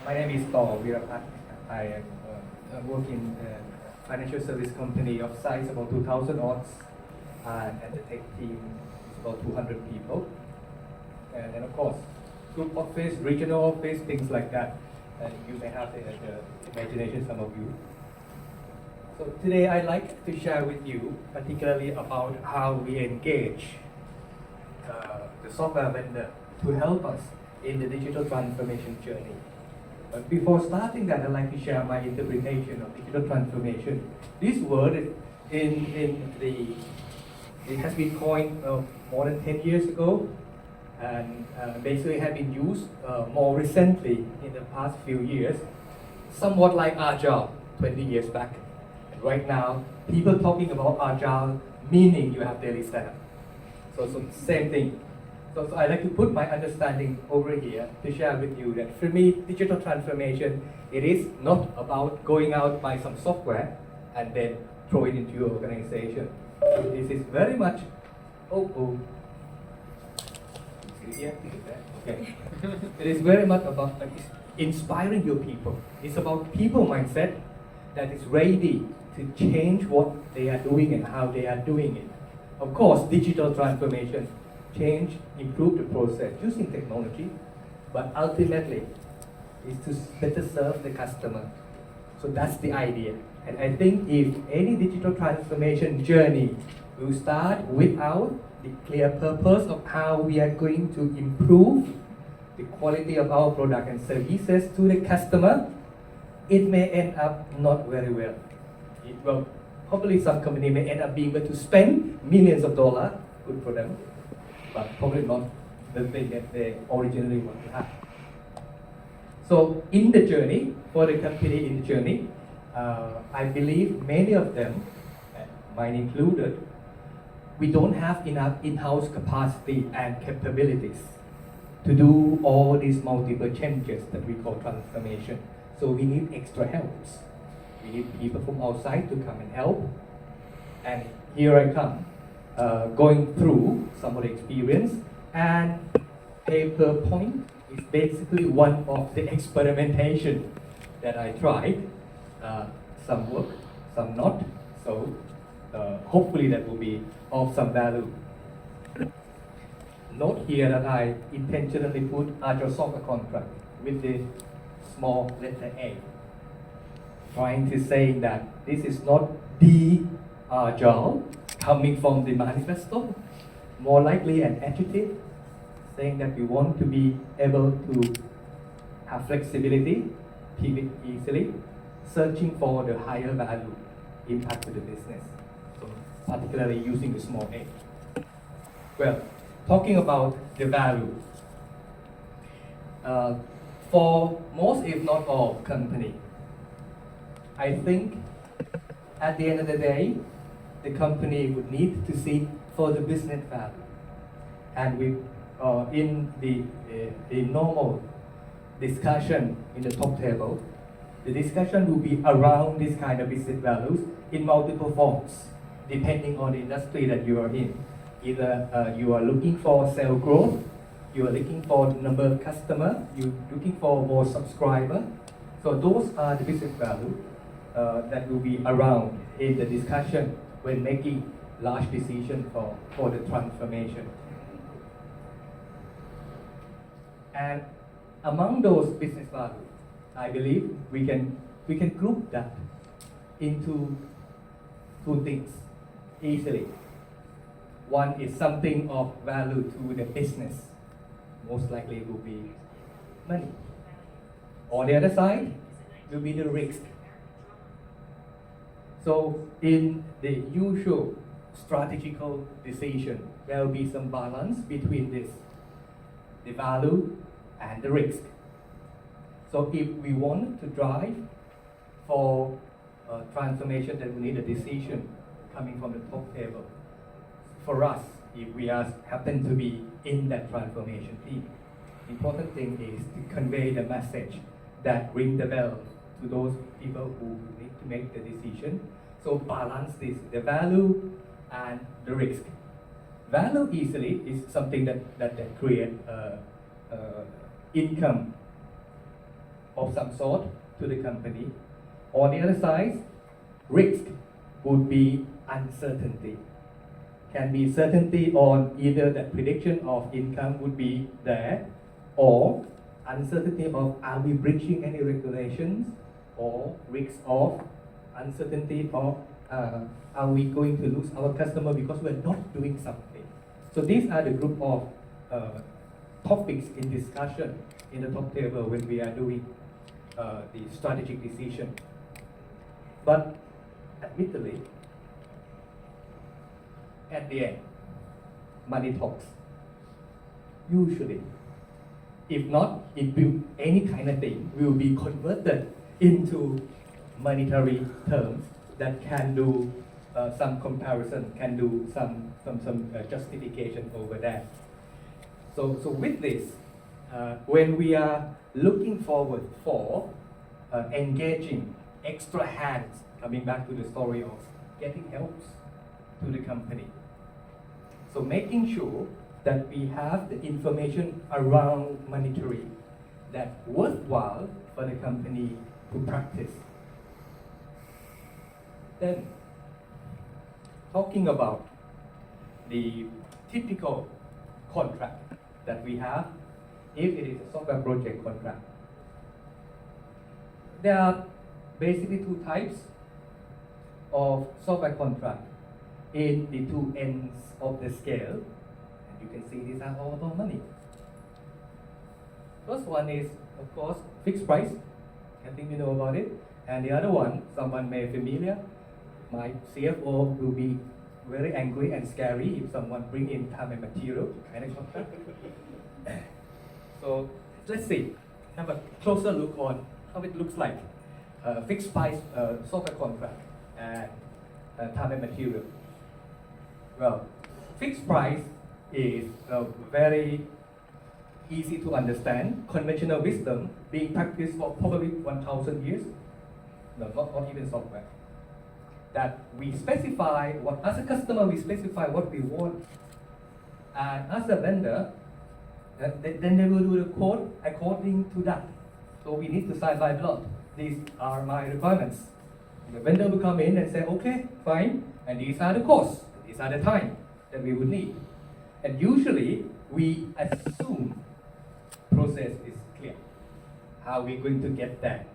My name is Verapat. I work in a financial service company of size about 2,000 odds, and the tech team is about 200 people. And of course, group office, regional office, things like that. And you may have the imagination, some of you. So today I'd like to share with you particularly about how we engage the software vendor to help us in the digital transformation journey. But before starting that, I'd like to share my interpretation of digital transformation. This word it has been coined more than 10 years ago, and basically have been used more recently in the past few years, somewhat like Agile 20 years back. And right now, people talking about Agile, meaning you have daily stand-up. So same thing. So I'd like to put my understanding over here to share with you that for me, digital transformation, it is not about going out, buy some software, and then throw it into your organization. This is very much, okay. It is very much about inspiring your people. It's about people mindset that is ready to change what they are doing and how they are doing it. Of course, digital transformation, change, improve the process using technology, but ultimately is to better serve the customer. So that's the idea. And I think if any digital transformation journey will start without the clear purpose of how we are going to improve the quality of our product and services to the customer, it may end up not very well. Probably some company may end up being able to spend millions of dollars, good for them, but probably not the thing that they originally want to have. So in the journey, for the company in the journey, I believe many of them, mine included, we don't have enough in-house capacity and capabilities to do all these multiple changes that we call transformation. So we need extra helps. We need people from outside to come and help. And here I come, going through some of the experience, and PaperPoint is basically one of the experimentation that I tried. Some work, some not. So hopefully that will be of some value. Note here that I intentionally put Agile software contract with the small letter A, trying to say that this is not the Agile coming from the manifesto, more likely an adjective saying that we want to be able to have flexibility, pivot easily, searching for the higher value impact to the business. So particularly using the small a. Well, talking about the value, for most, if not all, company, I think at the end of the day, the company would need to seek for the business value. And we, in the normal discussion in the top table, the discussion will be around this kind of business values in multiple forms, depending on the industry that you are in. Either you are looking for sales growth, you are looking for the number of customers, you're looking for more subscriber. So those are the business values that will be around in the discussion when making large decisions for the transformation. And among those business values, I believe we can group that into two things easily. One is something of value to the business. Most likely it will be money. On the other side will be the risk. So in the usual strategical decision, there will be some balance between this, the value and the risk. So if we want to drive for transformation, then we need a decision coming from the top table. For us, if we happen to be in that transformation team, important thing is to convey the message that ring the bell to those people who need to make the decision. So balance this, the value and the risk. Value easily is something that create income of some sort to the company. On the other side, risk would be uncertainty. Can be certainty on either the prediction of income would be there, or uncertainty of are we breaching any regulations, or risk of uncertainty of are we going to lose our customer because we're not doing something. So these are the group of topics in discussion in the top table when we are doing the strategic decision. But admittedly, at the end, money talks. Usually, if not, it will, any kind of thing will be converted into monetary terms that can do some comparison, can do some justification over that. So with this, when we are looking forward for engaging extra hands, coming back to the story of getting help to the company. So making sure that we have the information around monetary that worthwhile for the company to practice. Then, talking about the typical contract that we have, if it is a software project contract, there are basically two types of software contract in the two ends of the scale. And you can see these are all about money. First one is, of course, fixed price. I think you know about it. And the other one, someone may be familiar. My CFO will be very angry and scary if someone bring in time and material kind of contract. So let's see, have a closer look on how it looks like fixed price software contract and time and material. Well, fixed price is very easy to understand, conventional wisdom being practiced for probably 1,000 years. No, not even software. That we specify what, as a customer, we specify what we want, and as a vendor, then they will do the code according to that. So we need to sign by blood. These are my requirements. The vendor will come in and say, okay, fine, and these are the costs, these are the time that we would need. And usually, we assume process is clear. How we're going to get there.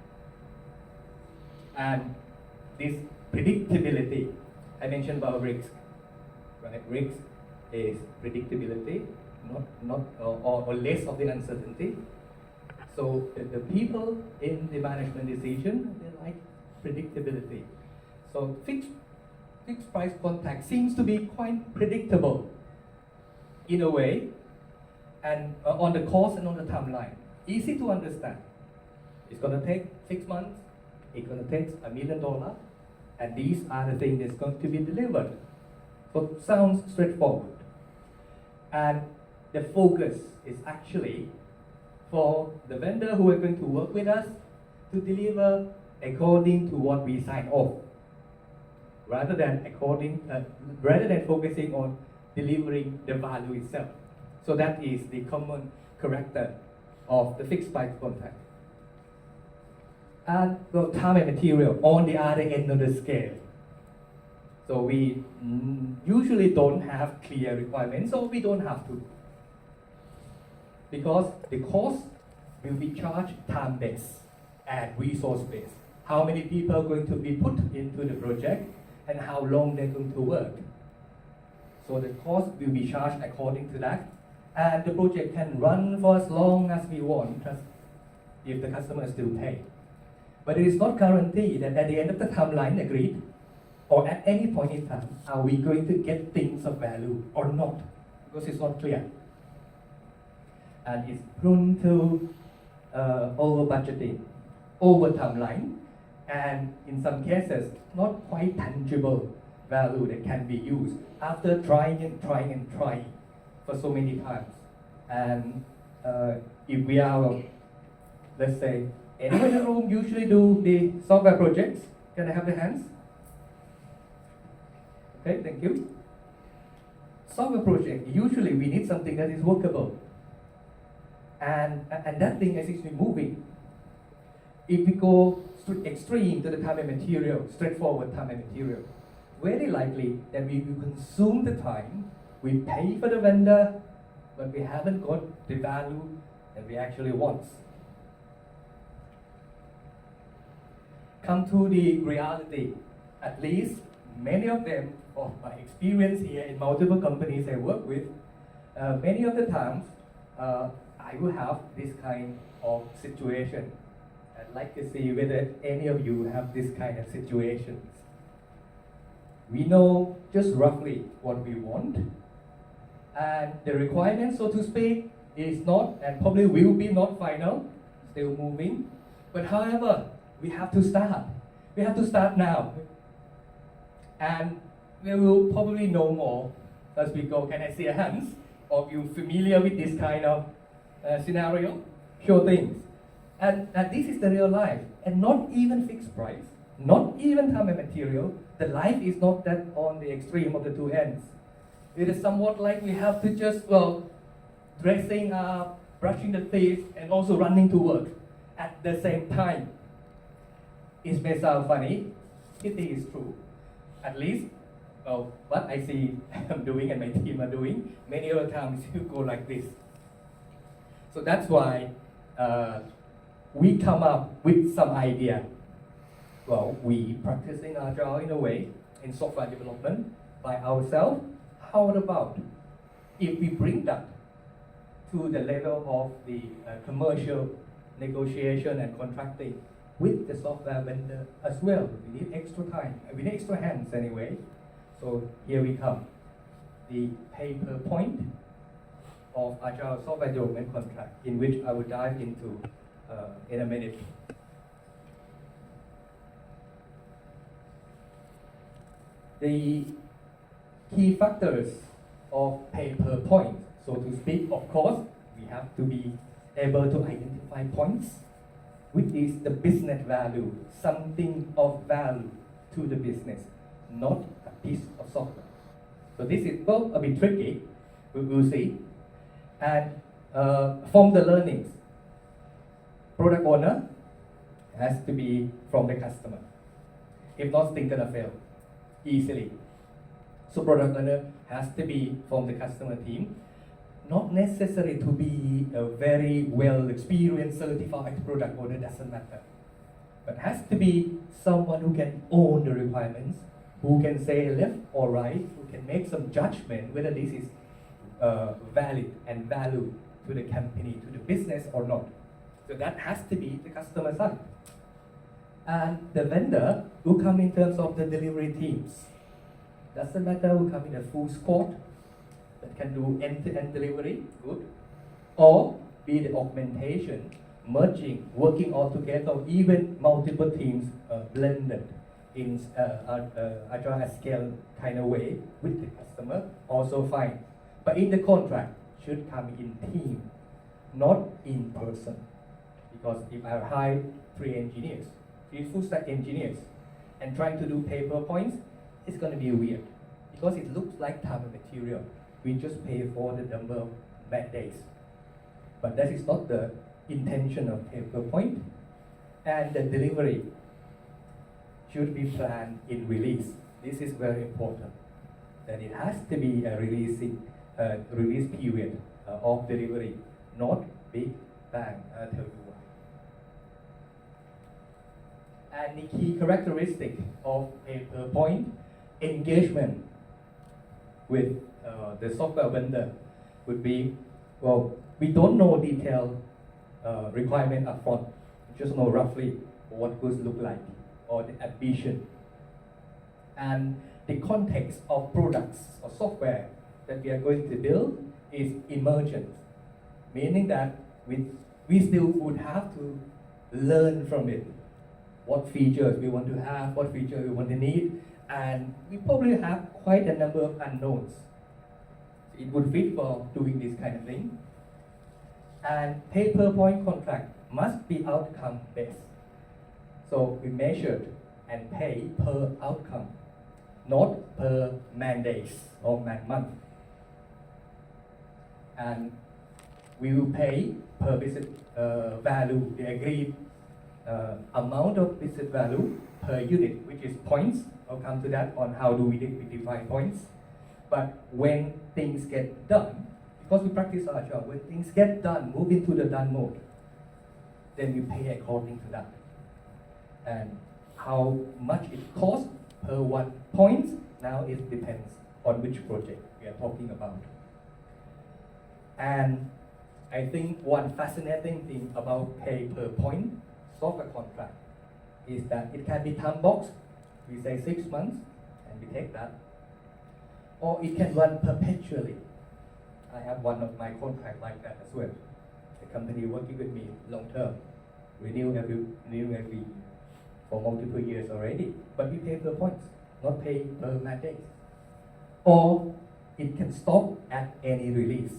And this predictability, I mentioned about risk, right? Risk is predictability, or less of the uncertainty. So the people in the management decision, they like predictability. So fixed price contract seems to be quite predictable in a way, and on the cost and on the timeline. Easy to understand. It's going to take 6 months, it's going to take $1 million, and these are the things that's going to be delivered. So sounds straightforward. And the focus is actually for the vendor who are going to work with us to deliver according to what we sign off, rather than focusing on delivering the value itself. So that is the common character of the fixed price contract. And the time and material on the other end of the scale. So we usually don't have clear requirements, so we don't have to. Because the cost will be charged time-based and resource-based. How many people are going to be put into the project and how long they're going to work. So the cost will be charged according to that. And the project can run for as long as we want, if the customer still pay. But it is not guaranteed that at the end of the timeline agreed, or at any point in time, are we going to get things of value or not? Because it's not clear. And it's prone to over budgeting, over timeline, and in some cases, not quite tangible value that can be used after trying for so many times. And if we are, let's say, anyone in the room usually do the software projects? Can I have the hands? Okay, thank you. Software project, usually we need something that is workable. And that thing is actually moving. If we go to extreme to the time and material, straightforward time and material, very likely that we will consume the time, we pay for the vendor, but we haven't got the value that we actually want. Come to the reality, at least many of them, of my experience here in multiple companies I work with, many of the times I will have this kind of situation. I'd like to see whether any of you have this kind of situations. We know just roughly what we want, and the requirement, so to speak, is not and probably will be not final, still moving. But however, we have to start. We have to start now. And we will probably know more as we go. Can I see a hands? Are you familiar with this kind of scenario? Sure things. And this is the real life. And not even fixed price, not even time and material. The life is not that on the extreme of the two ends. It is somewhat like we have to just, dressing up, brushing the teeth, and also running to work at the same time. It may sound funny, it is true. At least, what I see I'm doing and my team are doing, many other times you go like this. So that's why we come up with some idea. Well, we practicing Agile in a way in software development by ourselves. How about if we bring that to the level of the commercial negotiation and contracting with the software vendor as well? We need extra time, we need extra hands anyway. So here we come. The paper point of Agile software development contract, in which I will dive into in a minute. The key factors of paper point, so to speak, of course, we have to be able to identify points, which is the business value, something of value to the business, not a piece of software. So this is a bit tricky, we will see. And from the learnings, product owner has to be from the customer. If not, things gonna fail easily. So product owner has to be from the customer team. Not necessary to be a very well experienced certified product owner, doesn't matter. But has to be someone who can own the requirements, who can say left or right, who can make some judgment whether this is valid and value to the company, to the business or not. So that has to be the customer side. And the vendor will come in terms of the delivery teams. Doesn't matter who come in a full squad that can do end-to-end delivery, good. Or be the augmentation, merging, working all together, or even multiple teams blended in Agile at scale kind of way with the customer, also fine. But in the contract, should come in team, not in person. Because if I hire 3 engineers, 3 full stack engineers, and trying to do paper points, it's going to be weird. Because it looks like time and material. We just pay for the number of bad days. But that is not the intention of paper point. And the delivery should be planned in release. This is very important. That it has to be a release period of delivery, not big bang. I'll tell you why. And the key characteristic of paper point, engagement with the software vendor would be, we don't know detailed requirement upfront. We just know roughly what goods look like or the ambition. And the context of products or software that we are going to build is emergent, meaning that we still would have to learn from it. What features we want to have, what features we want to need, and we probably have quite a number of unknowns. It would fit for doing this kind of thing. And paper point contract must be outcome based. So we measured and pay per outcome, not per man days or man month. And we will pay per visit value, the agreed amount of business value per unit, which is points. I'll come to that on how do we define points. But when things get done, because we practice Agile, when things get done, move into the done mode, then we pay according to that. And how much it costs per 1 point, now it depends on which project we are talking about. And I think one fascinating thing about pay per point software contract is that it can be time boxed. We say 6 months, and we take that. Or it can run perpetually. I have one of my contracts like that as well. The company working with me long term, renew every year for multiple years already. But we pay per points, not pay per mandate. Or it can stop at any release.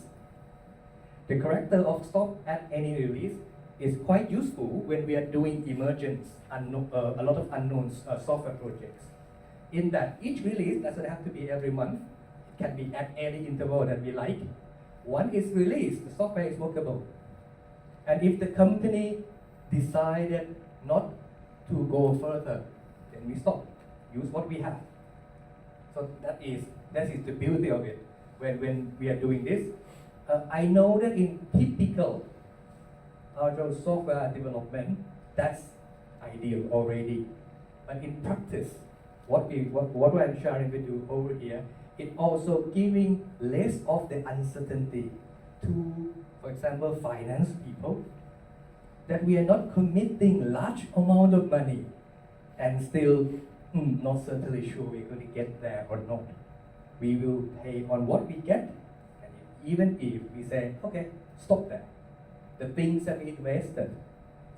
The character of stop at any release is quite useful when we are doing emergence, a lot of unknown software projects. In that each release doesn't have to be every month, it can be at any interval that we like. Once it's released, the software is workable. And if the company decided not to go further, then we stop, use what we have. So that is the beauty of it when we are doing this. I know that in typical Agile software development, that's ideal already. But in practice, what I'm sharing with you over here, it also giving less of the uncertainty to, for example, finance people, that we are not committing large amount of money and still not certainly sure we're going to get there or not. We will pay on what we get, and even if we say, okay, stop there, the things that we invested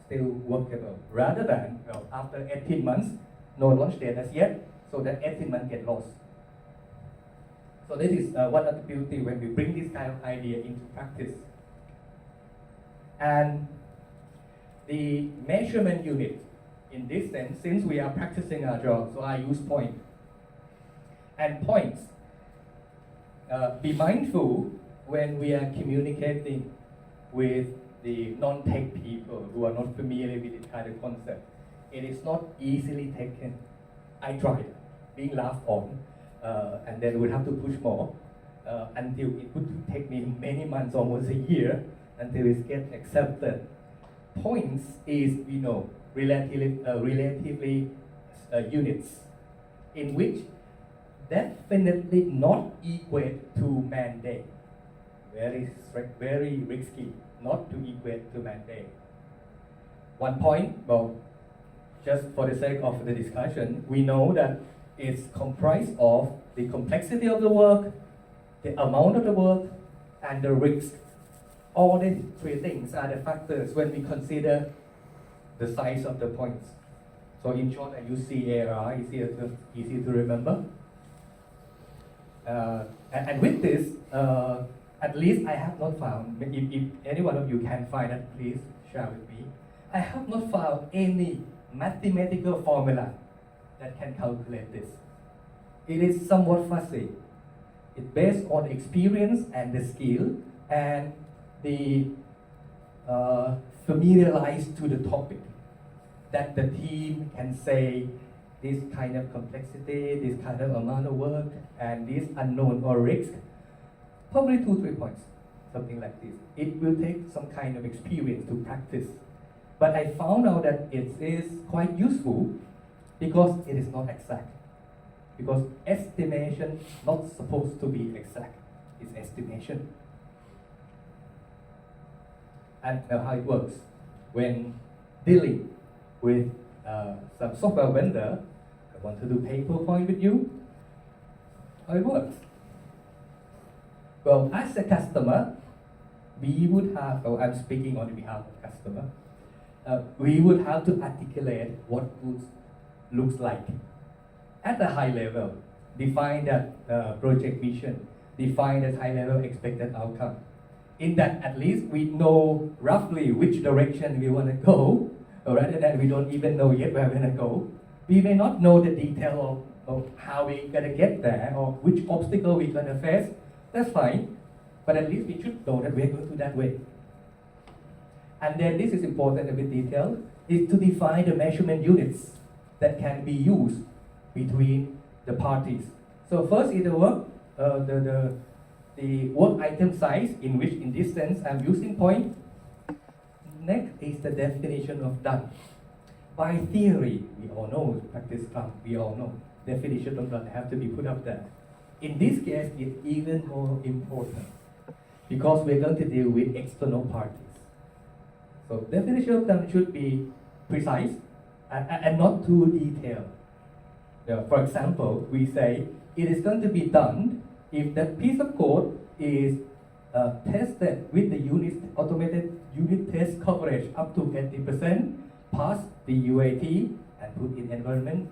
still workable, rather than, well, after 18 months, no launch date as yet, so that 18 months get lost. So this is one of the beauty when we bring this kind of idea into practice. And the measurement unit, in this sense, since we are practicing Agile, so I use point. And points, be mindful when we are communicating with the non-tech people who are not familiar with this kind of concept. It is not easily taken. I tried being laughed on, and then would have to push more until it would take me many months, almost a year, until it gets accepted. Points is, we know, relatively units, in which definitely not equate to mandate. Very strict, very risky not to equate to mandate. 1 point, well, just for the sake of the discussion, we know that it's comprised of the complexity of the work, the amount of the work, and the risk. All these 3 things are the factors when we consider the size of the points. So in short, I use CAR, easy to remember. And with this, at least I have not found, if any one of you can find that, please share with me. I have not found any mathematical formula that can calculate this. It is somewhat fuzzy. It's based on experience and the skill and the familiarized to the topic, that the team can say this kind of complexity, this kind of amount of work, and this unknown or risk, probably 2-3 points, something like this. It will take some kind of experience to practice. But I found out that it is quite useful because it is not exact. Because estimation not supposed to be exact. It's estimation. And now how it works. When dealing with some software vendor, I want to do pay per point with you, how it works. Well, as a customer, we would have, I'm speaking on behalf of customer, we would have to articulate what goods looks like at a high level, define that project vision, define that high level expected outcome. In that, at least we know roughly which direction we want to go, or rather than we don't even know yet where we're going to go. We may not know the detail of how we're going to get there or which obstacle we're going to face. That's fine, but at least we should know that we're going to that way. And then this is important, a bit detailed. is to define the measurement units that can be used between the parties. So first is the work, the work item size, in which in this sense I'm using point. Next is the definition of done. By theory, we all know, practice Scrum, we all know, definition of done have to be put up there. In this case, it's even more important because we're going to deal with external parties. So definition of done should be precise and not too detailed. For example, we say it is going to be done if that piece of code is tested with the automated unit test coverage up to 80%, pass the UAT and put in environment,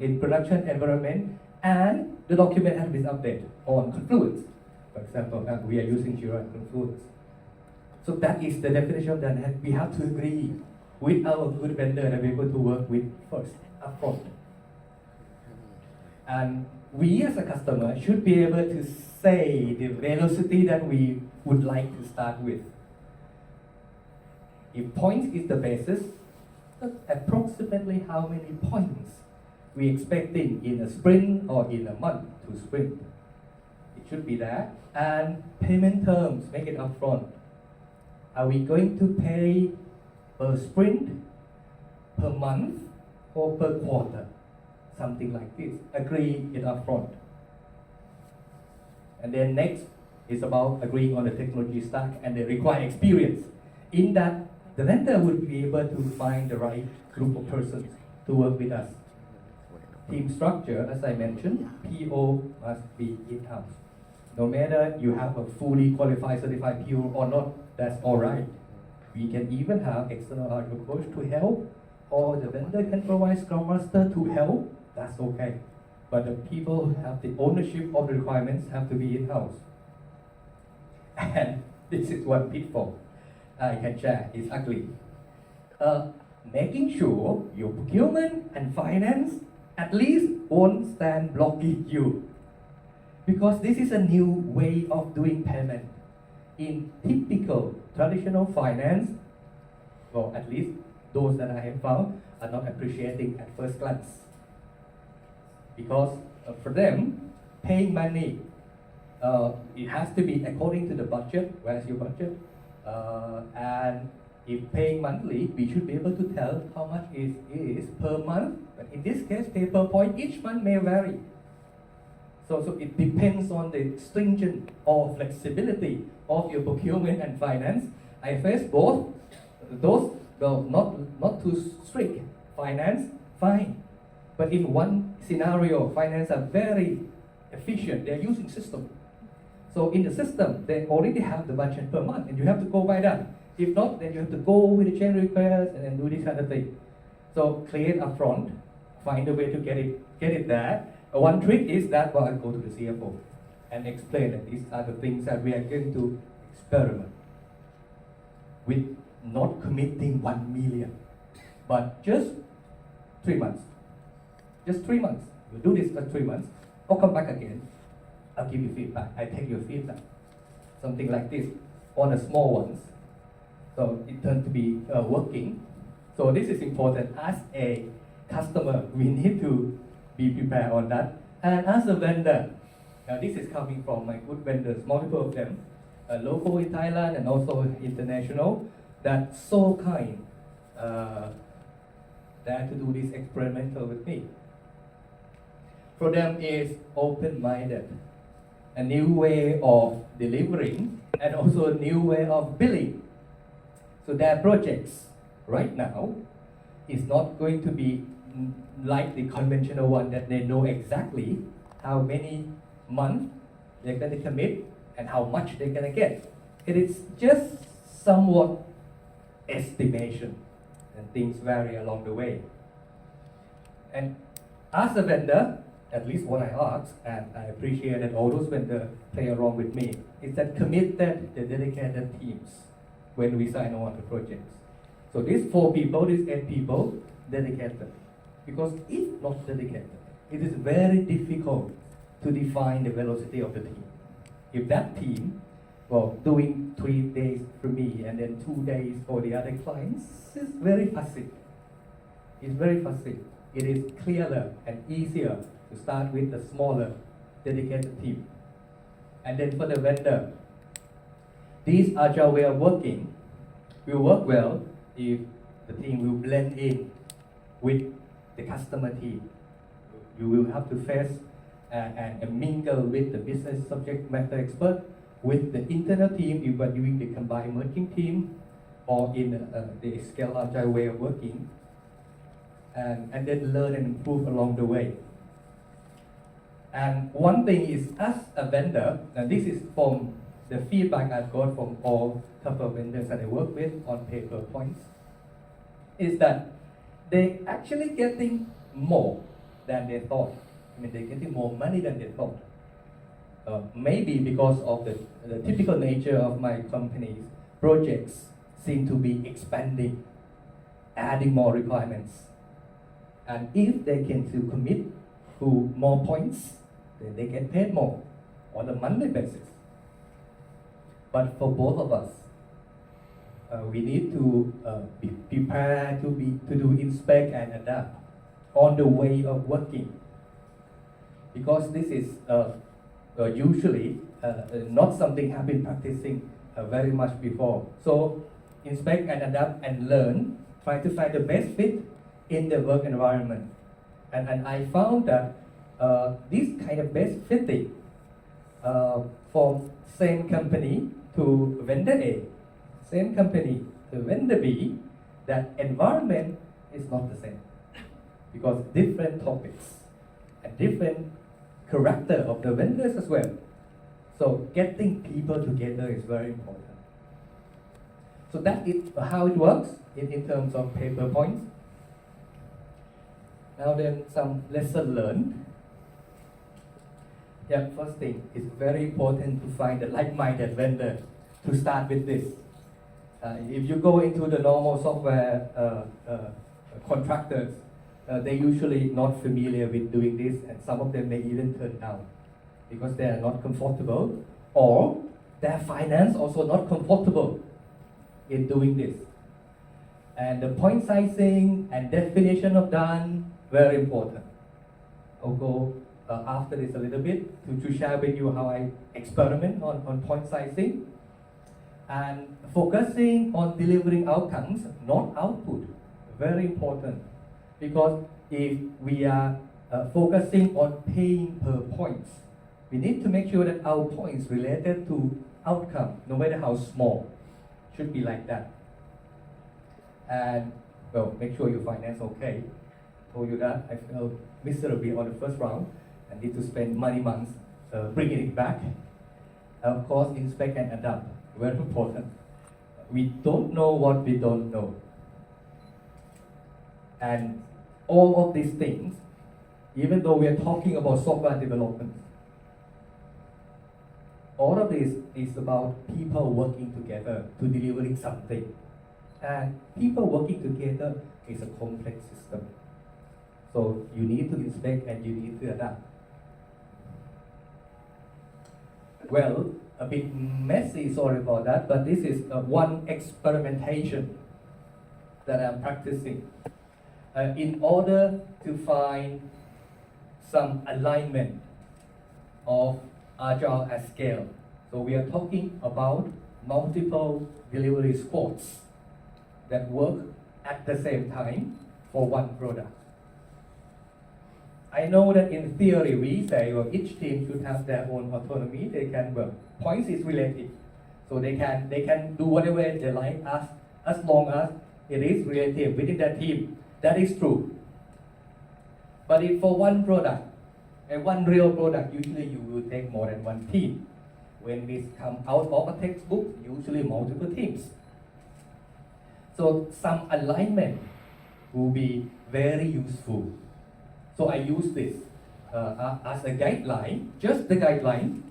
in production environment, and the document has been updated on Confluence. For example, we are using Jira and Confluence. So that is the definition that we have to agree with our good vendor that we're going to work with first, upfront. And we as a customer should be able to say the velocity that we would like to start with. If points is the basis, that's approximately how many points we expecting in a sprint or in a month to sprint. It should be that. And payment terms, make it upfront. Are we going to pay per sprint, per month, or per quarter? Something like this. Agree it upfront. And then next is about agreeing on the technology stack and the required experience. In that, the vendor would be able to find the right group of persons to work with us. Team structure, as I mentioned, PO must be in-house. No matter you have a fully qualified, certified PO or not, that's all right. We can even have external Agile coach to help, or the vendor can provide Scrum Master to help, that's okay. But the people who have the ownership of the requirements have to be in-house. And this is one pitfall I can share, it's ugly. Making sure your procurement and finance at least won't stand blocking you. Because this is a new way of doing payment. In typical traditional finance, well, at least those that I have found are not appreciating at first glance. Because for them, paying money, it has to be according to the budget. Where's your budget? And if paying monthly, we should be able to tell how much it is per month. But in this case, pay per point, each month may vary. So it depends on the stringent or flexibility of your procurement and finance. I face both those, well, not too strict. Finance, fine. But in one scenario, finance are very efficient. They're using system. So in the system, they already have the budget per month, and you have to go by that. If not, then you have to go with the change request and then do this kind of thing. So create upfront, find a way to get it there. One trick is that, well, I'll go to the CFO and explain that these are the things that we are going to experiment with, not committing 1 million, but just 3 months. Just 3 months. You do this for 3 months. I'll come back again. I'll give you feedback. I take your feedback. Something like this on the small ones. So it turned to be working. So this is important. As a customer, we need to be prepared on that. And as a vendor, now this is coming from my good vendors, multiple of them, local in Thailand and also international, that's so kind that to do this experimental with me. For them is open-minded, a new way of delivering and also a new way of billing. So their projects right now is not going to be like the conventional one that they know exactly how many months they're going to commit and how much they're going to get. It is just somewhat estimation, and things vary along the way. And as a vendor, at least what I ask, and I appreciate that all those vendors play along with me, is that committed the dedicated teams when we sign on the projects. So these 4 people, these 8 people, dedicated. Because if not dedicated, it is very difficult to define the velocity of the team. If that team, well, doing 3 days for me and then 2 days for the other clients, is very fuzzy. is very fussy. It is clearer and easier to start with a smaller, dedicated team. And then for the vendor, this agile way of working will work well if the team will blend in with the customer team. You will have to face and mingle with the business subject matter expert, with the internal team if you are doing the combined merging team, or in the scale agile way of working, and then learn and improve along the way. And one thing is, as a vendor, and this is from the feedback I've got from all couple of vendors that I work with on paper points, is that they actually getting more than they thought. I mean, they're getting more money than they thought. Maybe because of the typical nature of my company's projects seem to be expanding, adding more requirements. And if they can to commit to more points, then they get paid more on a monthly basis. But for both of us, we need to be prepared to do inspect and adapt on the way of working, because this is usually not something I've been practicing very much before. So inspect and adapt and learn, try to find the best fit in the work environment. And I found that this kind of best fitting from same company to vendor A, same company to vendor B, that environment is not the same, because different topics and different character of the vendors as well. So getting people together is very important. So that is how it works in terms of paper points. Now then, some lesson learned. Yeah, first thing, it's very important to find a like-minded vendor to start with this. If you go into the normal software contractors, they're usually not familiar with doing this, and some of them may even turn down because they are not comfortable, or their finance also not comfortable in doing this. And the point sizing and definition of done, very important. I'll go after this a little bit to share with you how I experiment on point sizing, and focusing on delivering outcomes, not output. Very important, because if we are focusing on paying per points, we need to make sure that our points related to outcome, no matter how small, should be like that. And well, make sure your finance okay. Told you that I felt miserably on the first round and need to spend many months bringing it back. Of course, inspect and adapt, very important. We don't know what we don't know. And all of these things, even though we are talking about software development, all of this is about people working together to delivering something. And people working together is a complex system. So you need to inspect and you need to adapt. Well, a bit messy, sorry about that, but this is one experimentation that I'm practicing in order to find some alignment of Agile at scale. So we are talking about multiple delivery squads that work at the same time for one product. I know that in theory we say, well, each team should have their own autonomy. They can, well, points is relative, so they can do whatever they like as long as it is relative within that team. That is true. But if for one product, and one real product, usually you will take more than one team. When this comes out of a textbook, usually multiple teams. So some alignment will be very useful. So I use this as a guideline, just the guideline,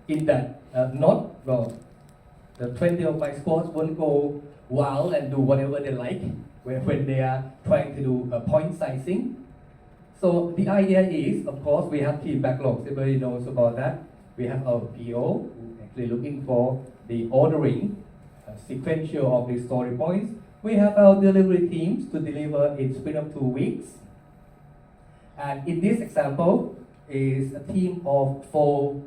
in that the 20 of my squads won't go wild and do whatever they like when they are trying to do point sizing. So the idea is, of course, we have team backlogs. Everybody knows about that. We have our PO who actually looking for the ordering sequential of the story points. We have our delivery teams to deliver in sprint of 2 weeks. And in this example is a team of 4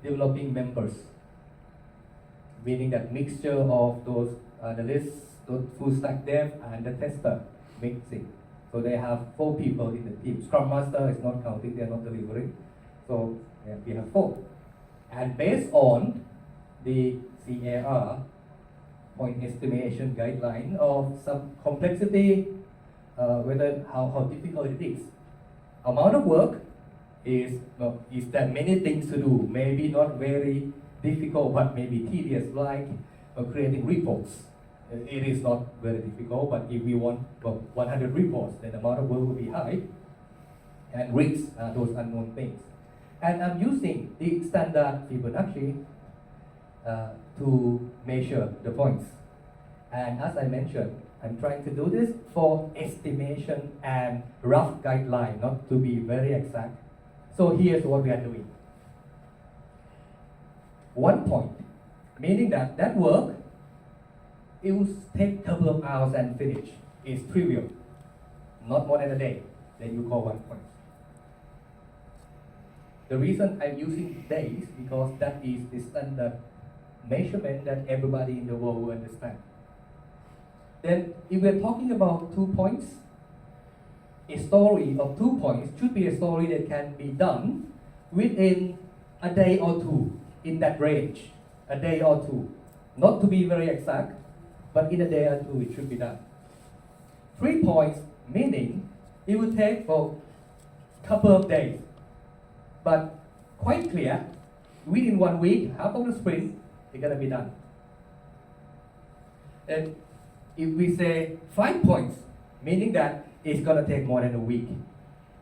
developing members, meaning that mixture of those analysts, those full stack dev, and the tester mixing. So they have 4 people in the team. Scrum Master is not counting, they're not delivering. So yeah, we have 4. And based on the CAR, point estimation guideline of some complexity, whether how difficult it is. Amount of work is there many things to do, maybe not very difficult, but maybe tedious, like creating reports. It is not very difficult, but if we want 100 reports, then the amount of work will be high, and risks are those unknown things. And I'm using the standard Fibonacci to measure the points. And as I mentioned, I'm trying to do this for estimation and rough guideline, not to be very exact. So here's what we are doing. 1 point, meaning that work, it will take a couple of hours and finish. It's trivial, not more than a day. Then you call 1 point. The reason I'm using days because that is the standard measurement that everybody in the world will understand. Then if we're talking about 2 points, a story of 2 points should be a story that can be done within a day or 2, in that range, a day or 2. Not to be very exact, but in a day or 2 it should be done. 3 points, meaning it will take for a couple of days, but quite clear, within 1 week, half of the sprint, it's gonna be done. And if we say 5 points, meaning that it's gonna take more than a week,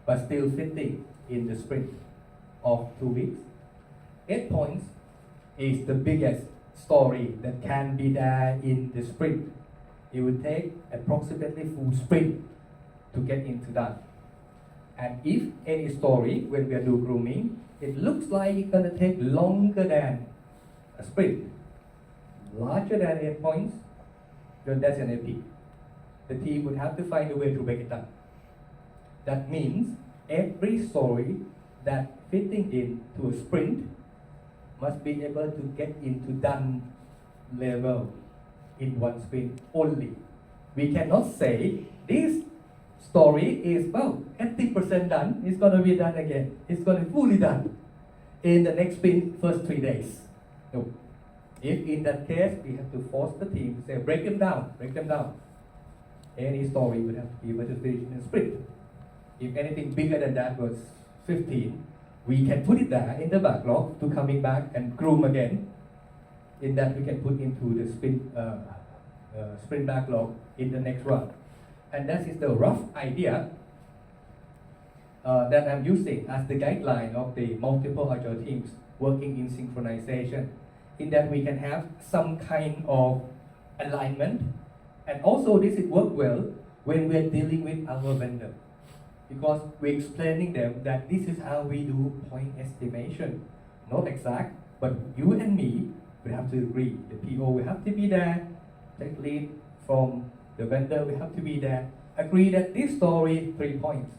but still fitting in the sprint of 2 weeks. 8 points is the biggest story that can be there in the sprint. It will take approximately full sprint to get into that. And if any story, when we do grooming, it looks like it's gonna take longer than a sprint, larger than 8 points, then that's an AP. The team would have to find a way to break it down. That means every story that fitting into a sprint must be able to get into done level in 1 sprint only. We cannot say this story is about 80% done, it's going to be done again. It's going to be fully done in the next sprint, first 3 days. No. If in that case, we have to force the team to say, break them down. Any story would have to be able to finish in a sprint. If anything bigger than that was 15, we can put it there in the backlog to coming back and groom again. In that we can put into the sprint backlog in the next run. And that is the rough idea that I'm using as the guideline of the multiple Agile teams working in synchronization. In that we can have some kind of alignment, and also this is work well when we're dealing with our vendor, because we're explaining them that this is how we do point estimation, not exact, but you and me, we have to agree. The PO will have to be there, take lead from the vendor, we have to be there, agree that this story 3 points.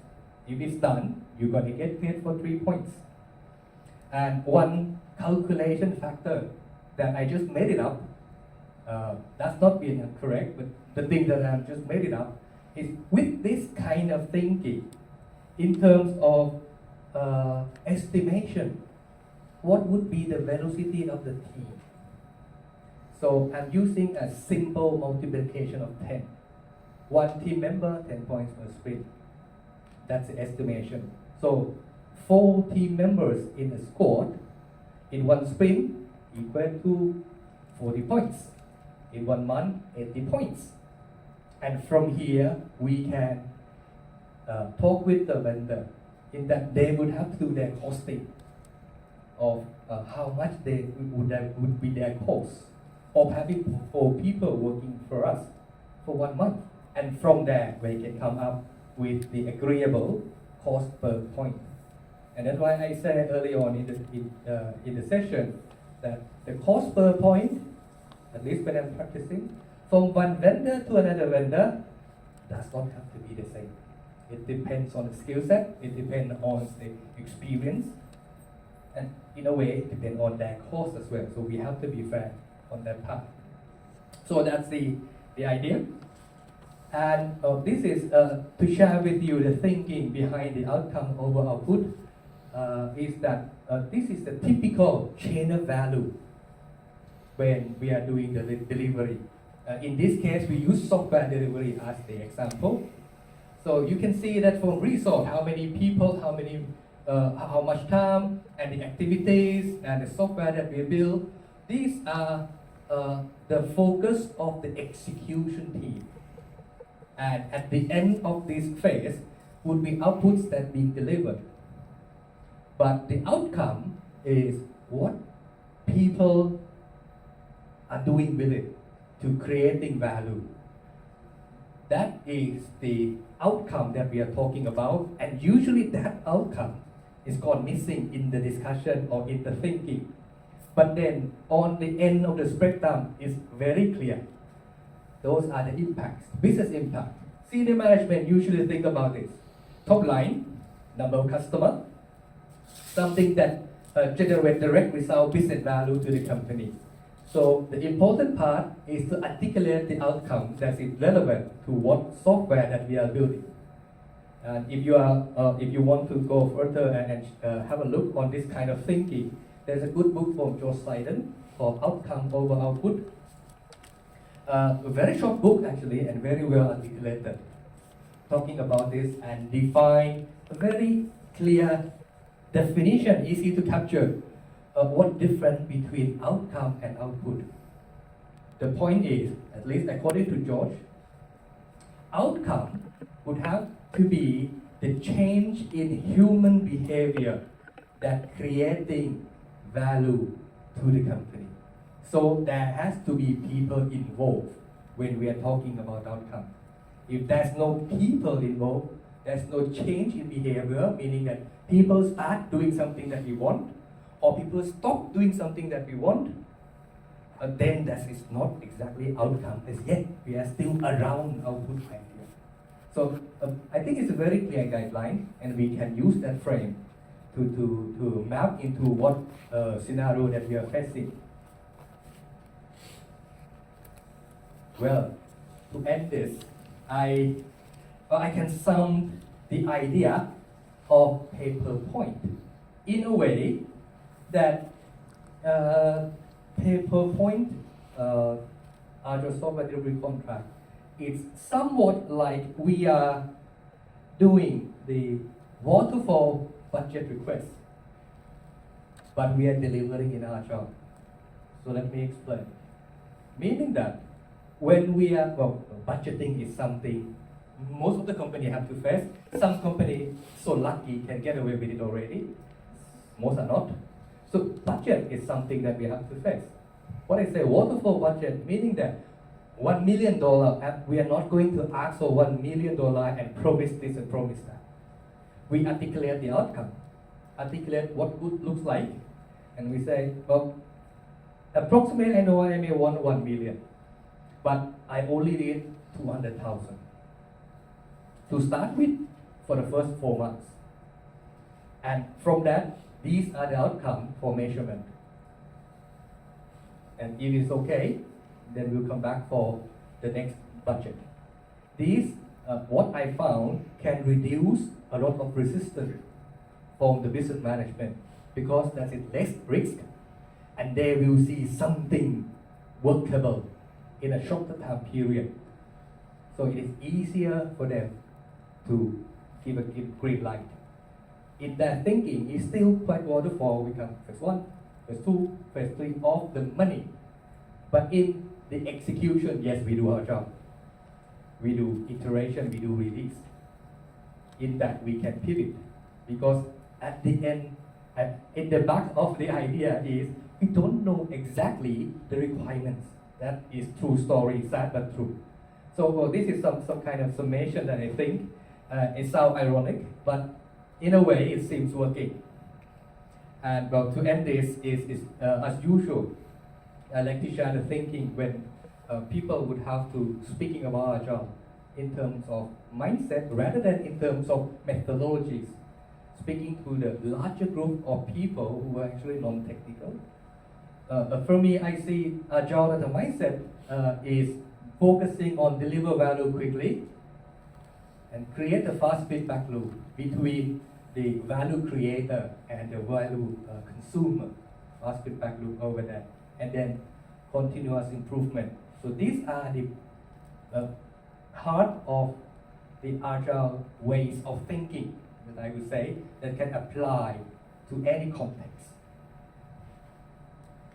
If it's done, you're going to get paid for 3 points. And one calculation factor that I just made it up, that's not being correct, but the thing that I've just made it up is with this kind of thinking in terms of estimation, what would be the velocity of the team? So I'm using a simple multiplication of 10. 1 team member, 10 points per sprint. That's the estimation. So 4 team members in a squad in 1 sprint equal to 40 points. In 1 month, 80 points. And from here, we can talk with the vendor in that they would have to do their costing of how much would be their cost of having 4 people working for us for 1 month. And from there, we can come up with the agreeable cost per point. And that's why I said early on in the session that the cost per point, at least when I'm practicing, from one vendor to another vendor does not have to be the same. It depends on the skill set, it depends on the experience, and in a way, it depends on their cost as well. So we have to be fair on that part. So that's the idea. And this is to share with you the thinking behind the outcome over output. Is that this is the typical chain of value when we are doing the delivery. In this case, we use software delivery as the example. So you can see that from resource, how many people, how much time, and the activities, and the software that we build. These are the focus of the execution team. And at the end of this phase would be outputs that being delivered. But the outcome is what people are doing with it to creating value. That is the outcome that we are talking about, and usually that outcome is gone missing in the discussion or in the thinking. But then on the end of the spectrum is very clear. Those are the impacts, business impact. Senior management usually think about this. Top line, number of customer, something that generate direct result, business value to the company. So the important part is to articulate the outcome that is relevant to what software that we are building. And if you want to go further and have a look on this kind of thinking, there's a good book from Joe Sliden called Outcome Over Output. A very short book actually, and very well articulated, talking about this and define a very clear definition, easy to capture, of what difference between outcome and output. The point is, at least according to George, outcome would have to be the change in human behavior that creating value to the company. So there has to be people involved when we are talking about outcome. If there's no people involved, there's no change in behavior, meaning that people start doing something that we want, or people stop doing something that we want, then that is not exactly outcome. As yet, we are still around output idea. So I think it's a very clear guideline, and we can use that frame to map into what scenario that we are facing. Well, to end this, I can sum the idea of paper point in a way that paper point Agile software delivery contract is somewhat like we are doing the waterfall budget request, but we are delivering in Agile. So let me explain. Meaning that when we are, budgeting is something most of the company have to face. Some company so lucky can get away with it already. Most are not. So budget is something that we have to face. What I say waterfall budget, meaning that $1 million, we are not going to ask for $1 million and promise this and promise that. We articulate the outcome, articulate what good looks like, and we say, well, approximately I know I may want 1 million, but I only need 200,000 to start with for the first 4 months. And from that, these are the outcomes for measurement. And if it's okay, then we'll come back for the next budget. These, what I found, can reduce a lot of resistance from the business management because that is less risk, and they will see something workable in a shorter time period. So it is easier for them to give a green light. In their thinking, is still quite waterfall. We come phase 1, phase 2, phase 3 of the money. But in the execution, yes, we do our job. We do iteration, we do release. In that, we can pivot. Because at the end, in the back of the idea is, we don't know exactly the requirements. That is true story, sad but true. So this is some kind of summation that I think it sounds ironic, but in a way it seems working. And well, to end this is as usual, I like to share the thinking when people would have to speaking about Agile in terms of mindset rather than in terms of methodologies. Speaking to the larger group of people who are actually non-technical. For me, I see Agile as a mindset is focusing on deliver value quickly and create a fast feedback loop between the value creator and the value consumer. Fast feedback loop over there, and then continuous improvement. So these are the heart of the Agile ways of thinking that I would say that can apply to any context.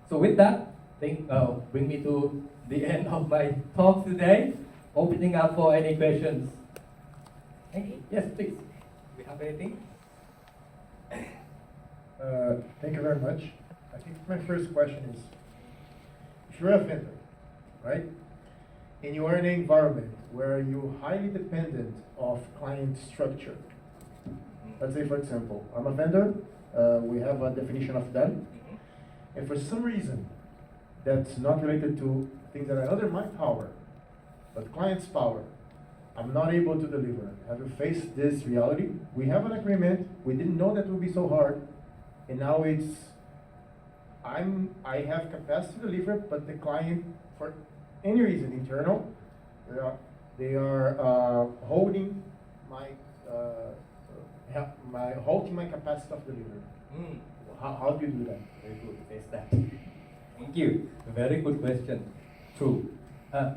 So with that, I think bring me to the end of my talk today. Opening up for any questions. Thank you. Yes, please. Do we have anything? Thank you very much. I think my first question is, if you're a vendor, right, and you are in an environment where you're highly dependent of client structure. Let's say, for example, I'm a vendor, we have a definition of done, and for some reason that's not related to things that are under my power, but client's power, I'm not able to deliver. Have you faced this reality? We have an agreement, we didn't know that would be so hard, and now I have capacity to deliver, but the client, for any reason, internal, they are holding halting my capacity of delivery. How do you do that? Very good. Face that. Thank you. Very good question. True.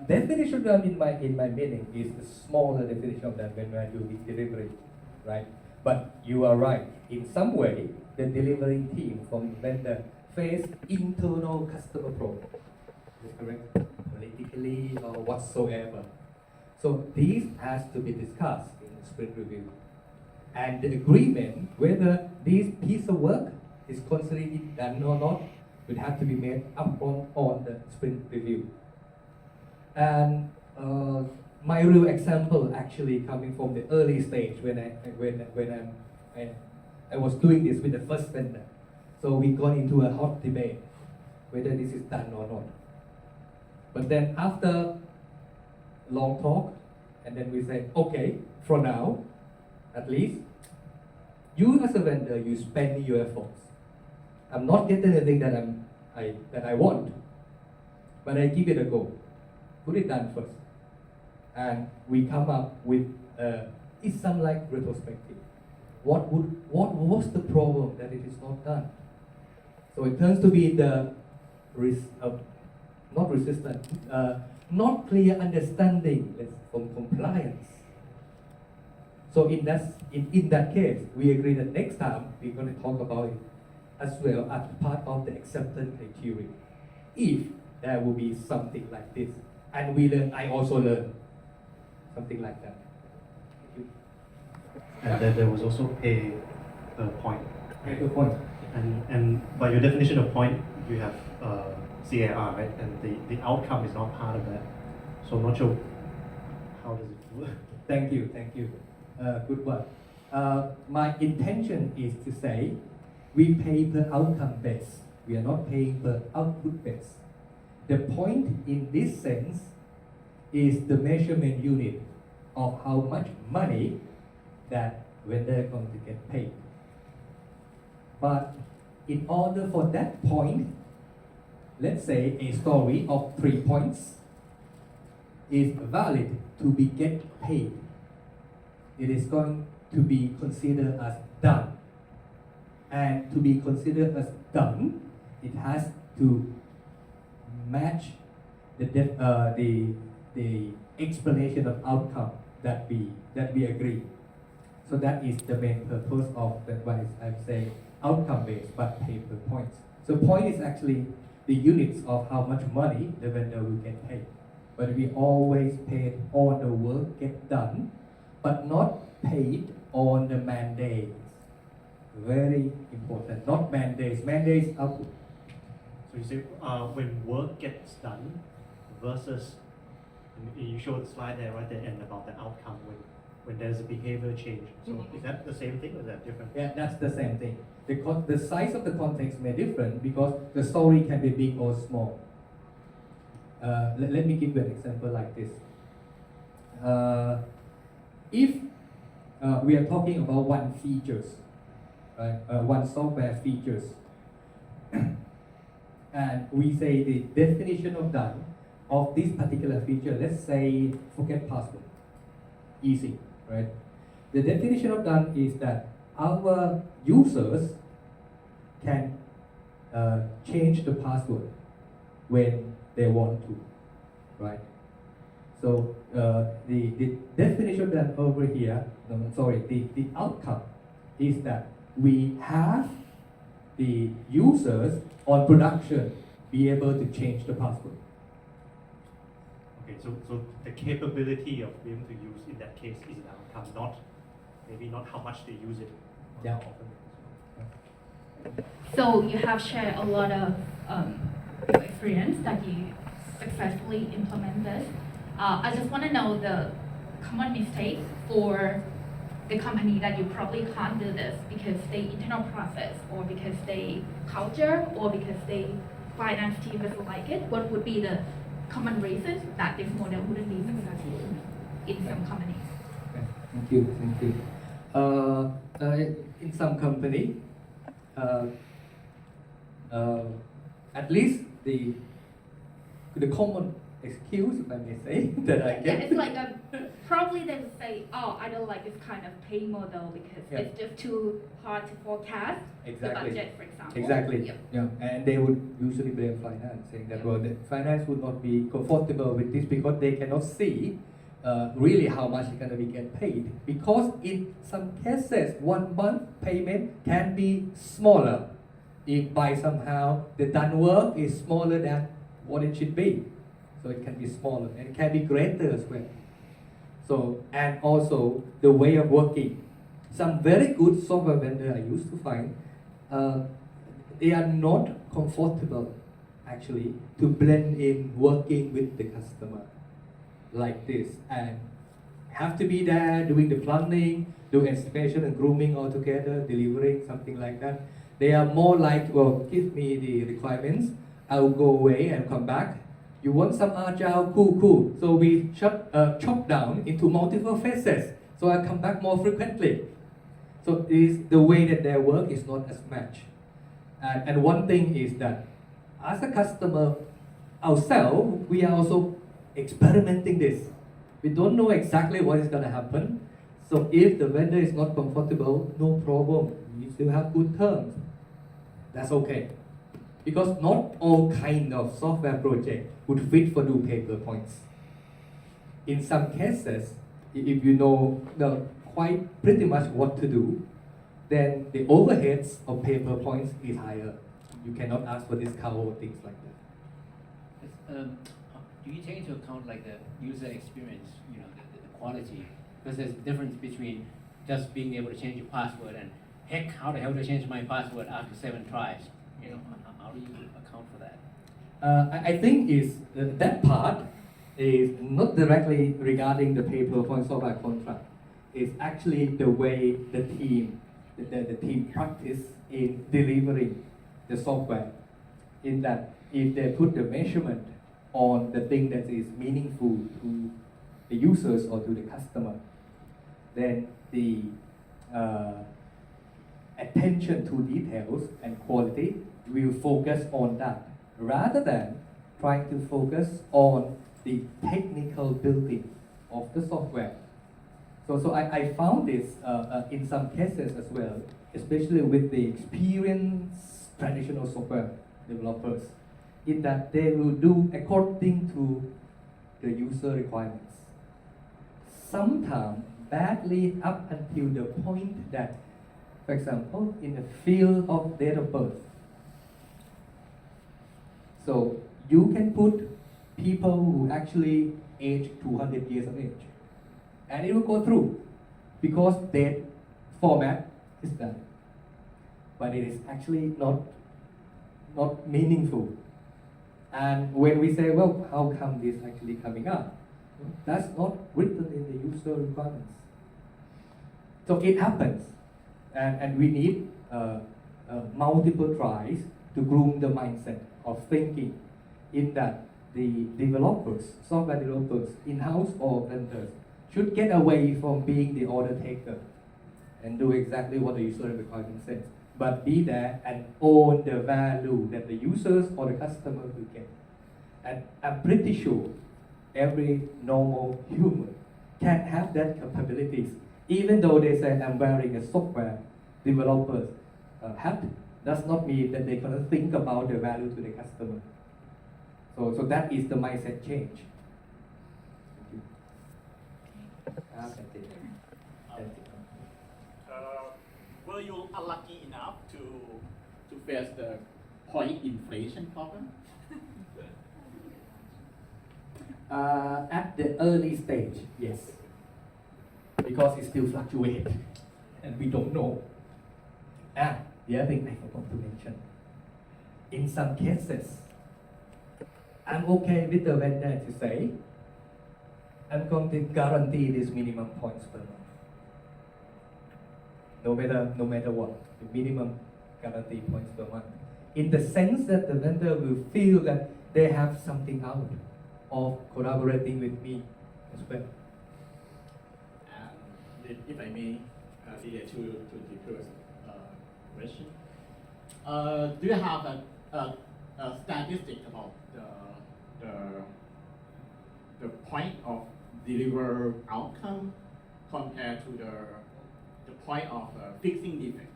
Definition in my meaning is a smaller definition of that when I do delivery, right? But you are right. In some way, the delivering team from vendor face internal customer problem. Is correct? Politically or whatsoever. So this has to be discussed in the sprint review. And the agreement whether this piece of work is considered done or not will have to be made upfront on the sprint review. And my real example actually coming from the early stage when I was doing this with the first vendor. So we got into a hot debate whether this is done or not. But then after long talk, and then we said, okay, for now, at least, you as a vendor, you spend your efforts. I'm not getting anything that I want, but I give it a go. Put it done first. And we come up with, it's some like retrospective. What was the problem that it is not done? So it turns to be the not clear understanding from compliance. So in that case, we agree that next time we're going to talk about it as well as part of the acceptance criteria. If there will be something like this, and we learn, I also learn something like that. And then there was also pay per point. Pay per point. And by your definition of point, you have CAR, right? And the outcome is not part of that. So I'm not sure how does it work. Thank you. Good one. My intention is to say we pay per outcome base. We are not paying per output base. The point in this sense is the measurement unit of how much money that vendor is going to get paid. But in order for that point, let's say a story of 3 points is valid to be get paid, it is going to be considered as done. And to be considered as done, it has to match the explanation of outcome that we agree. So that is the main purpose of the advice. I'm saying outcome based but pay per points. So point is actually the units of how much money the vendor will get paid. But we always paid on the work get done, but not paid on the mandates. Very important. Not mandates. Mandates output. So you say when work gets done versus, you showed the slide there right at the end about the outcome when there's a behavior change. So is that the same thing or is that different? Yeah, that's the same thing. The size of the context may different because the story can be big or small. let me give you an example like this. If we are talking about one features, right? One software features, and we say the definition of done of this particular feature, let's say forget password, easy, right? The definition of done is that our users can change the password when they want to, right? So the definition of done over here, the outcome is that we have the users on production be able to change the password. Okay, so the capability of being able to use in that case is an outcome, maybe not how much they use it. Or Yeah. how often they use it. So you have shared a lot of your experience that you successfully implement this. I just want to know the common mistake for the company that you probably can't do this because they internal process or because they culture or because they finance team doesn't like it. What would be the common reason that this model wouldn't be successful in some companies? Okay, thank you. In some company, at least the common excuse, if I may say, that I Yeah, get. it's like probably they would say, oh, I don't like this kind of pay model because Yeah. it's just too hard to forecast Exactly. the budget, for example. Exactly. Yep. Yeah, and they would usually blame finance, saying that well, the finance would not be comfortable with this because they cannot see really how much is going to be get paid. Because in some cases, 1 month payment can be smaller if by somehow the done work is smaller than what it should be. So it can be smaller and it can be greater as well. So, and also the way of working. Some very good software vendor I used to find, they are not comfortable actually to blend in working with the customer like this and have to be there doing the planning, do estimation and grooming all together, delivering something like that. They are more like, well, give me the requirements, I'll go away and come back. You want some agile, cool. So we chop down into multiple phases. So I come back more frequently. So is the way that their work is not as much. And one thing is that as a customer ourselves, we are also experimenting this. We don't know exactly what is going to happen. So if the vendor is not comfortable, no problem. We still have good terms. That's okay. Because not all kind of software project would fit for do paper points. In some cases, if you know quite pretty much what to do, then the overheads of paper points is higher. You cannot ask for discount or things like that. Do you take into account like the user experience, the quality? Because there's a difference between just being able to change your password and heck, how the hell do I change my password after 7 tries? How do you account for that? I think is that part is not directly regarding the paper point software contract. It's actually the way the team practice in delivering the software. In that, if they put the measurement on the thing that is meaningful to the users or to the customer, then the attention to details and quality will focus on that rather than trying to focus on the technical building of the software. So I found this in some cases as well, especially with the experienced traditional software developers, in that they will do according to the user requirements. Sometimes badly up until the point that, for example, in the field of date of birth, so you can put people who actually age 200 years of age, and it will go through because date format is done, but it is actually not meaningful. And when we say, well, how come this actually coming up? That's not written in the user requirements. So it happens, and we need multiple tries to groom the mindset of thinking in that the developers, software developers, in-house or vendors, should get away from being the order taker and do exactly what the user requirement says, but be there and own the value that the users or the customer will get. And I'm pretty sure every normal human can have that capabilities, even though they say I'm wearing a software developer's hat, does not mean that they're gonna think about the value to the customer. So that is the mindset change. Thank you. That's it. That's it. Were you unlucky enough to face the point inflation problem? At the early stage, yes, because it still fluctuates, and we don't know. The other thing I forgot to mention, in some cases, I'm okay with the vendor to say, I'm going to guarantee this minimum points per month. No matter what, the minimum guarantee points per month. In the sense that the vendor will feel that they have something out of collaborating with me as well. If I may, relate to the previous question, do you have a statistic about the point of deliver outcome compared to the point of fixing defect?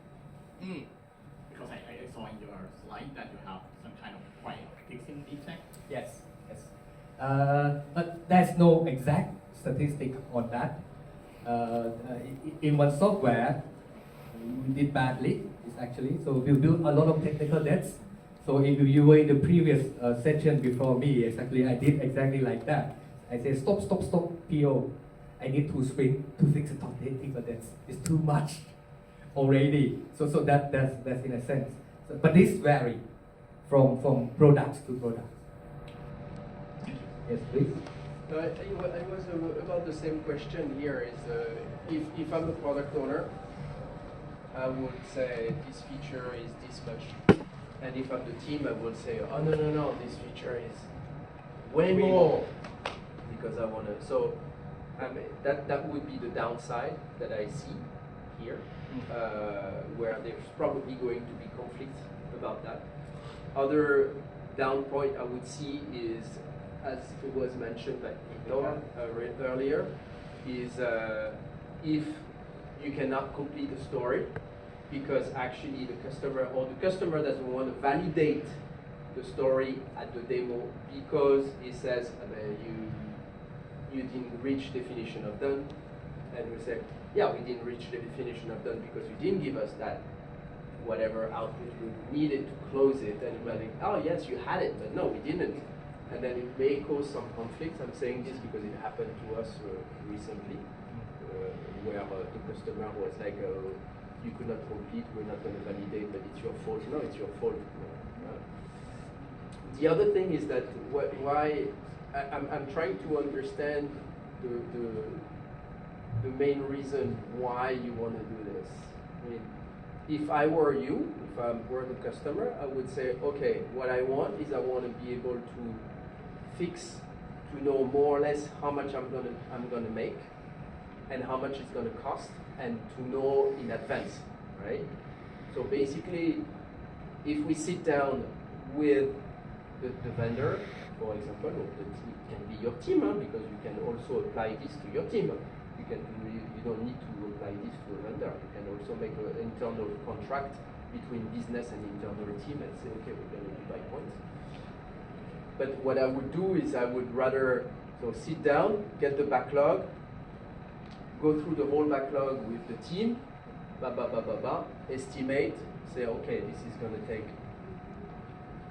Because I saw in your slide that you have some kind of point of fixing defect. Yes. But there's no exact statistic on that. In one software, we did badly, actually. So we built a lot of technical debts. So if you were in the previous session before me, exactly, I did exactly like that. I said, stop, PO. I need to sprint to fix the technical debts. It's too much already. So that's in a sense. So, but this vary from products to products. Yes, please. I was about the same question here. Is if I'm a product owner, I would say this feature is this much, and if I'm the team, I would say, oh no, this feature is way more because I want to. So that would be the downside that I see here, where there's probably going to be conflict about that. Other down point I would see is, as it was mentioned by Igor earlier, is if you cannot complete a story because actually the customer doesn't want to validate the story at the demo because he says you didn't reach definition of done, and we say, yeah, we didn't reach the definition of done because you didn't give us that whatever output we needed to close it, and we're like, oh yes, you had it, but no, we didn't. And then it may cause some conflicts. I'm saying this because it happened to us recently, where the customer was like, you could not complete, we're not going to validate, but it's your fault. No, it's your fault. The other thing is that why I'm trying to understand the main reason why you want to do this. I mean, if I were you, if I were the customer, I would say, okay, what I want is I want to be able to fix, to know more or less how much I'm gonna make and how much it's gonna cost, and to know in advance, right? So basically, if we sit down with the vendor, for example, or it can be your team, because you can also apply this to your team. You don't need to apply this to a vendor. You can also make an internal contract between business and internal team and say, okay, we're going to do by points. But what I would do is I would rather sit down, get the backlog, go through the whole backlog with the team, estimate, say, okay, this is going to take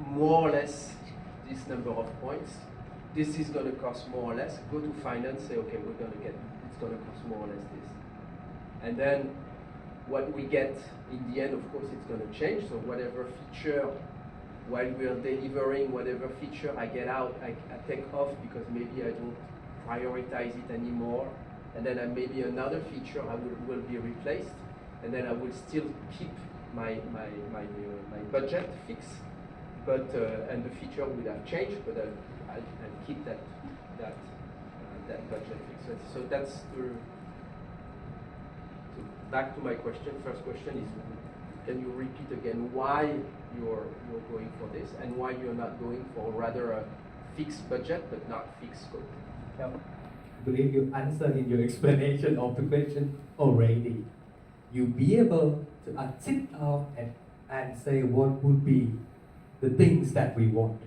more or less this number of points. This is going to cost more or less. Go to finance, say, okay, it's going to cost more or less this. And then what we get in the end, of course, it's going to change. So whatever feature, while we're delivering whatever feature I get out, I take off because maybe I don't prioritize it anymore. And then maybe another feature will be replaced. And then I will still keep my budget fixed. but and the feature would have changed, but I'll keep that budget fixed. So that's back to my question. First question is, can you repeat again why you're going for this and why you're not going for rather a fixed budget but not fixed scope? Yeah. I believe you answered in your explanation of the question already. You be able to sit down and say what would be the things that we want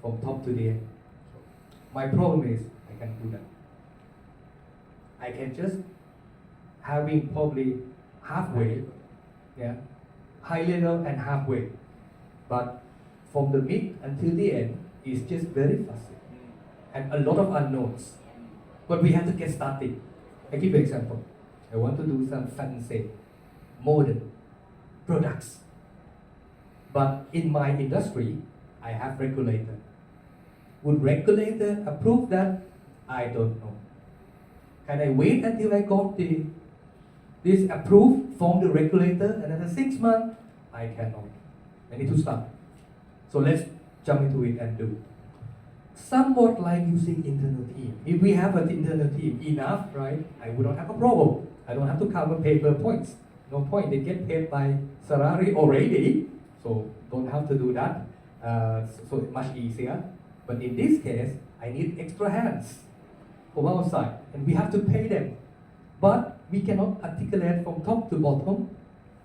from top to the end. My problem is I can't do that. I can just having probably halfway, yeah, high level and halfway, but from the mid until the end is just very fuzzy and a lot of unknowns. But we have to get started. I give you an example. I want to do some fancy, modern products. But in my industry, I have regulator. Would regulator approve that? I don't know. Can I wait until I got this approved from the regulator and after 6 months? I cannot. I need to start. So let's jump into it and do. Somewhat like using internal team. If we have an internal team enough, right, I would not have a problem. I don't have to cover paper points. No point. They get paid by salary already, so don't have to do that. So it's much easier. But in this case, I need extra hands from outside, and we have to pay them. But we cannot articulate from top to bottom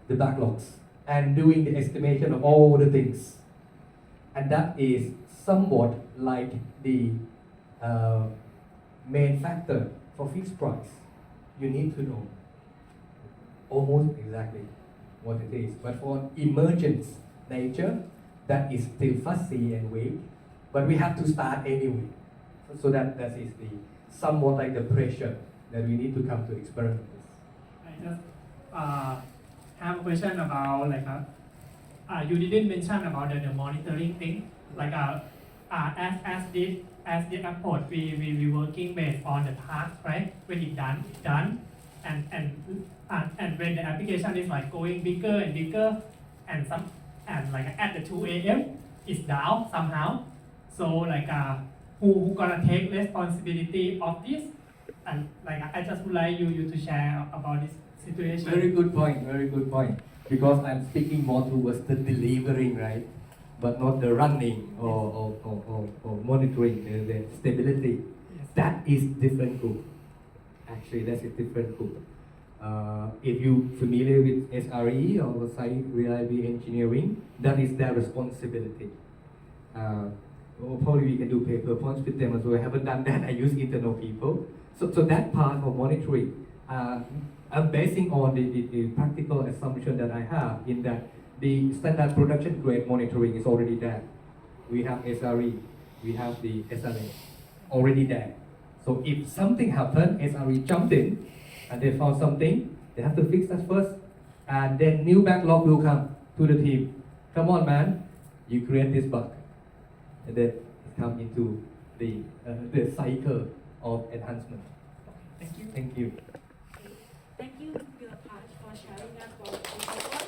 the backlogs and doing the estimation of all the things. And that is somewhat like the main factor for fixed price. You need to know almost exactly what it is. But for emergence nature, that is still fuzzy and vague. But we have to start anyway. So that is the somewhat like the pressure that we need to come to experiment with. I just have a question about you didn't mention about the monitoring thing. As this approach, we working based on the task, right? When it's done, and when the application is going bigger and bigger, and at the 2 a.m. it's down somehow. So who gonna take responsibility of this? And I just would like you to share about this situation. Very good point. Very good point. Because I'm speaking more towards the delivering, right? But not the running or monitoring the stability. Yes. That is different group. Actually, that's a different group. If you familiar with SRE or Site Reliability Engineering, that is their responsibility. Probably we can do paper points with them as well. I haven't done that. I use internal people. So that part of monitoring, I'm basing on the practical assumption that I have in that the standard production grade monitoring is already there. We have SRE, we have the SLA already there. So if something happened, SRE jumped in and they found something, they have to fix that first, and then new backlog will come to the team. Come on, man, you create this bug, and then it comes into the cycle of enhancement. Thank you. Thank you. Thank you, Verapat, for sharing that.